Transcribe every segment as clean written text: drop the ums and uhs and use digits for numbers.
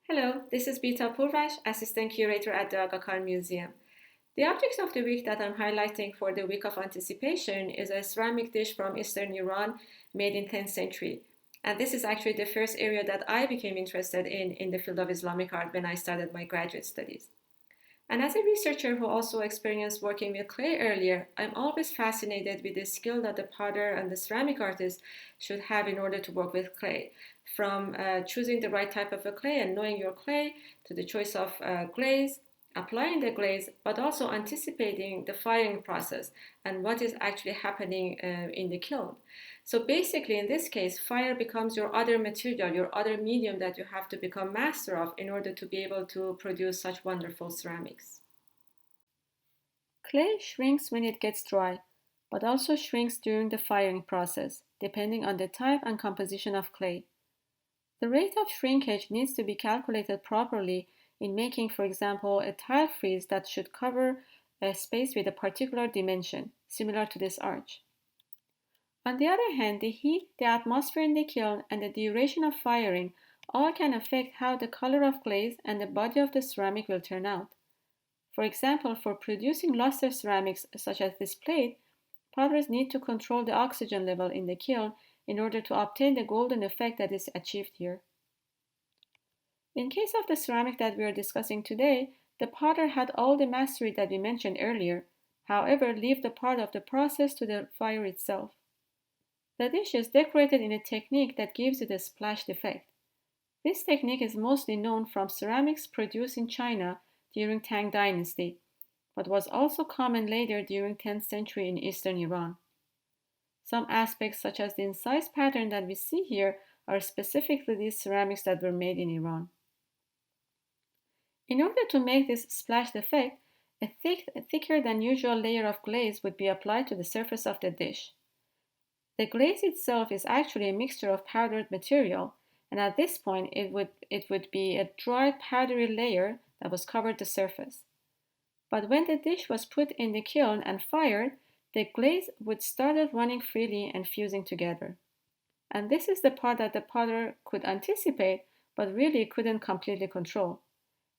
Hello, this is Bita Pourvash, Assistant Curator at the Aga Khan Museum. The object of the week that I'm highlighting for the week of anticipation is a ceramic dish from Eastern Iran made in 10th century. And this is actually the first area that I became interested in the field of Islamic art when I started my graduate studies. And as a researcher who also experienced working with clay earlier, I'm always fascinated with the skill that the potter and the ceramic artist should have in order to work with clay. From choosing the right type of a clay and knowing your clay to the choice of glaze, applying the glaze, but also anticipating the firing process and what is actually happening in the kiln. So basically, in this case, fire becomes your other material, your other medium that you have to become master of in order to be able to produce such wonderful ceramics. Clay shrinks when it gets dry, but also shrinks during the firing process, depending on the type and composition of clay. The rate of shrinkage needs to be calculated properly in making, for example, a tile frieze that should cover a space with a particular dimension, similar to this arch. On the other hand, the heat, the atmosphere in the kiln, and the duration of firing all can affect how the color of glaze and the body of the ceramic will turn out. For example, for producing luster ceramics such as this plate, potters need to control the oxygen level in the kiln in order to obtain the golden effect that is achieved here. In case of the ceramic that we are discussing today, the potter had all the mastery that we mentioned earlier, however, leave the part of the process to the fire itself. The dish is decorated in a technique that gives it a splashed effect. This technique is mostly known from ceramics produced in China during Tang Dynasty, but was also common later during 10th century in eastern Iran. Some aspects such as the incised pattern that we see here are specific to these ceramics that were made in Iran. In order to make this splashed effect, a thicker than usual layer of glaze would be applied to the surface of the dish. The glaze itself is actually a mixture of powdered material, and at this point it would be a dry powdery layer that was covered the surface. But when the dish was put in the kiln and fired, the glaze would start running freely and fusing together. And this is the part that the potter could anticipate, but really couldn't completely control.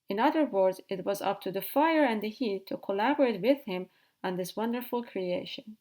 In other words, it was up to the fire and the heat to collaborate with him on this wonderful creation.